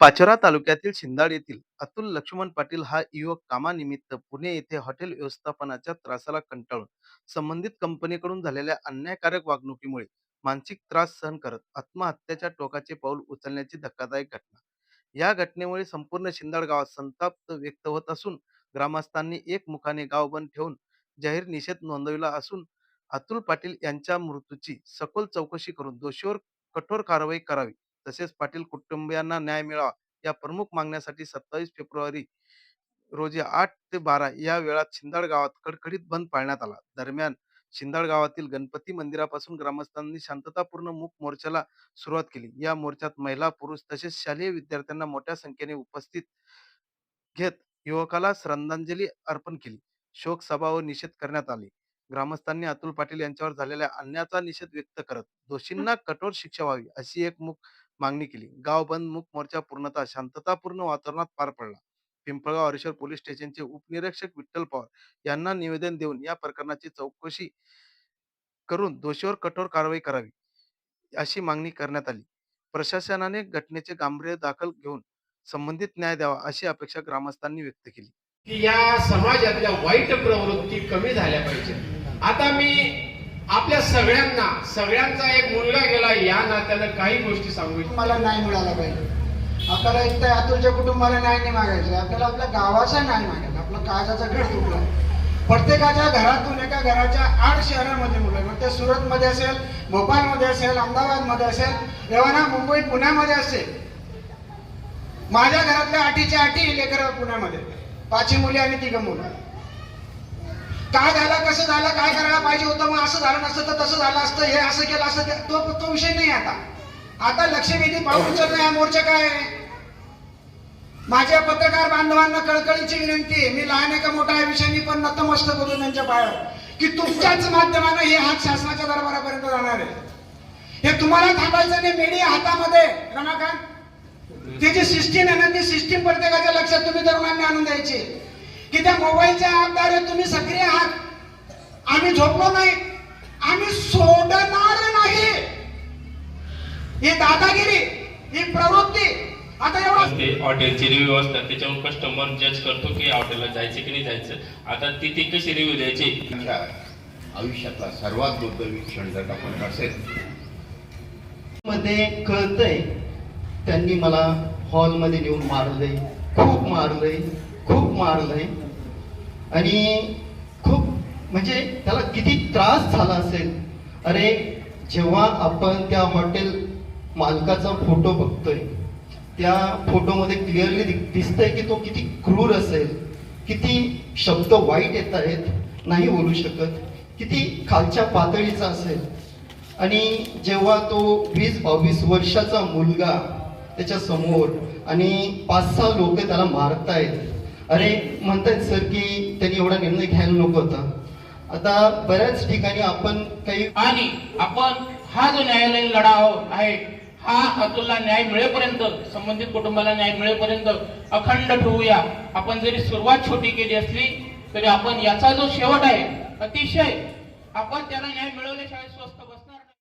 पाचोरा तालुक्यातील शिंदाड येथील अतुल लक्ष्मण पाटील हा युवक कामानिमित्त पुणे येथे हॉटेल व्यवस्थापनाच्या त्रासाला कंटाळून संबंधित कंपनीकडून झालेल्या अन्यायकारक वागणुकीमुळे मानसिक त्रास सहन करत आत्महत्येच्या टोकाचे पाऊल उचलण्याची धक्कादायक घटना. या घटनेमुळे संपूर्ण शिंदाड गावात संताप व्यक्त होत असून ग्रामस्थांनी एकमुखाने गाव बंद ठेवून जाहीर निषेध नोंदविला असून अतुल पाटील यांच्या मृत्यूची सखोल चौकशी करून दोषीवर कठोर कारवाई करावी तसेच पाटील कुटुंबियांना न्याय मिळावा या प्रमुख मागण्यासाठी 27 फेब्रुवारी रोजी 8 ते 12 या वेळात शिंदाड गावात कडकडीत बंद पाळण्यात आला. दरम्यान शिंदाड गावातील गणपती मंदिरापासून ग्रामस्थांनी शांततापूर्ण मूक मोर्चाला सुरुवात केली. या मोर्चात महिला, पुरुष तसेच शालेय विद्यार्थ्यांना मोठ्या संख्येने उपस्थित घेत युवकाला श्रद्धांजली अर्पण केली. शोक सभा व निषेध करण्यात आले. ग्रामस्थांनी अतुल पाटील यांच्यावर झालेल्या अन्यायाचा निषेध व्यक्त करत दोषींना कठोर शिक्षा व्हावी अशी एक मागणी केली. गाव बंद मूक मोर्चा पूर्णतः शांततापूर्ण वातावरणात पार पडला. पिंपळगाव हरिशर पोलीस स्टेशनचे उपनिरीक्षक विठ्ठल पवार यांना निवेदन देऊन या प्रकरणाची चौकशी करून दोषीवर कठोर कारवाई करावी अशी मागणी करण्यात आली. प्रशासनाने घटनेचे गांभीर्य दाखल घेऊन संबंधित न्याय द्यावा अशी अपेक्षा ग्रामस्थांनी व्यक्त केली. की या समाजातल्या वाईट प्रवृत्ती कमी झाल्या पाहिजेत. आता मी आपल्या सगळ्यांचा एक मुलगा गेला या नात्यानं काही गोष्टी सांगू. मला न्याय मिळाला पाहिजे. आपल्याला एक तर अतुलच्या कुटुंबाला न्याय नाही मागायचा, आपल्याला आपल्या गावाचा न्याय मागायचा. आपलं काळजाचा घर तुटला. प्रत्येकाच्या घरातून एका घराच्या 8 शहरांमध्ये मुलं, मग ते सुरतमध्ये असेल, भोपाळमध्ये असेल, अहमदाबादमध्ये असेल, एव्हा मुंबईत, पुण्यामध्ये असेल. माझ्या घरातल्या 8च्या 8 लेकरं पुण्यामध्ये, 5 मुली आणि 3 मुलं. काय झालं, कसं झालं, काय करायला पाहिजे होतं, मग असं झालं नसतं तर तसं झालं असतं, हे असं केलं असतं, तो विषय नाही. आता लक्षवेधी पाऊल उचलणं हा मोर्चा काय आहे. माझ्या पत्रकार बांधवांना कळकळीची विनंती आहे, मी लहान आहे का मोठा या विषयाने पण नतमस्तक होतो त्यांच्या पायावर, की तुमच्याच माध्यमानं हे हात शासनाच्या दरबारापर्यंत जाणार आहे. हे तुम्हाला थांबायचं नाही. मीडिया हातामध्ये रमाकांत, त्याची सिस्टीम आहे ना, ती सिस्टीम प्रत्येकाच्या लक्षात तुम्ही तरुणांनी आणून द्यायची की त्या मोबाईलच्या आमदार तुम्ही सक्रिय आहात. आम्ही झोपलो नाही, आम्ही सोडणार नाही. ही दादागिरी, ही प्रवृत्ती आता एवढं हॉटेलची रिव्ह्यू असतात, त्याच्यावर कस्टमर जज करतो की हॉटेलला जायचं की नाही जायचं. आता ती कशी रिव्ह्यू द्यायची. आयुष्यातला सर्वात दुर्दैवी क्षण जर आपण असेल मध्ये कळतंय, त्यांनी मला हॉलमध्ये नेऊन मारलंय, खूप मारलंय आणि खूप म्हणजे त्याला किती त्रास झाला असेल. अरे जेव्हा आपण त्या हॉटेल मालकाचा फोटो बघतोय, त्या फोटोमध्ये क्लिअरली दिसतंय की तो किती क्रूर असेल, किती शब्द वाईट येत आहेत, नाही बोलू शकत, किती खालच्या पातळीचा असेल. आणि जेव्हा तो 20-22 वर्षाचा मुलगा त्याच्या समोर आणि 5-6 लोक त्याला मारतायत. अरे म्हणतायत सर की त्यांनी एवढा निर्णय घ्यायला नको होता. आता बऱ्याच ठिकाणी आपण काही आणि आपण हा जो न्यायालयीन लढा आहे हा अतुलला न्याय मिळेपर्यंत, संबंधित कुटुंबाला न्याय मिळेपर्यंत अखंड ठेवूया. आपण जरी सुरुवात छोटी केली असली तरी आपण याचा जो शेवट आहे अतिशय, आपण त्याला न्याय मिळवल्याशिवाय स्वस्त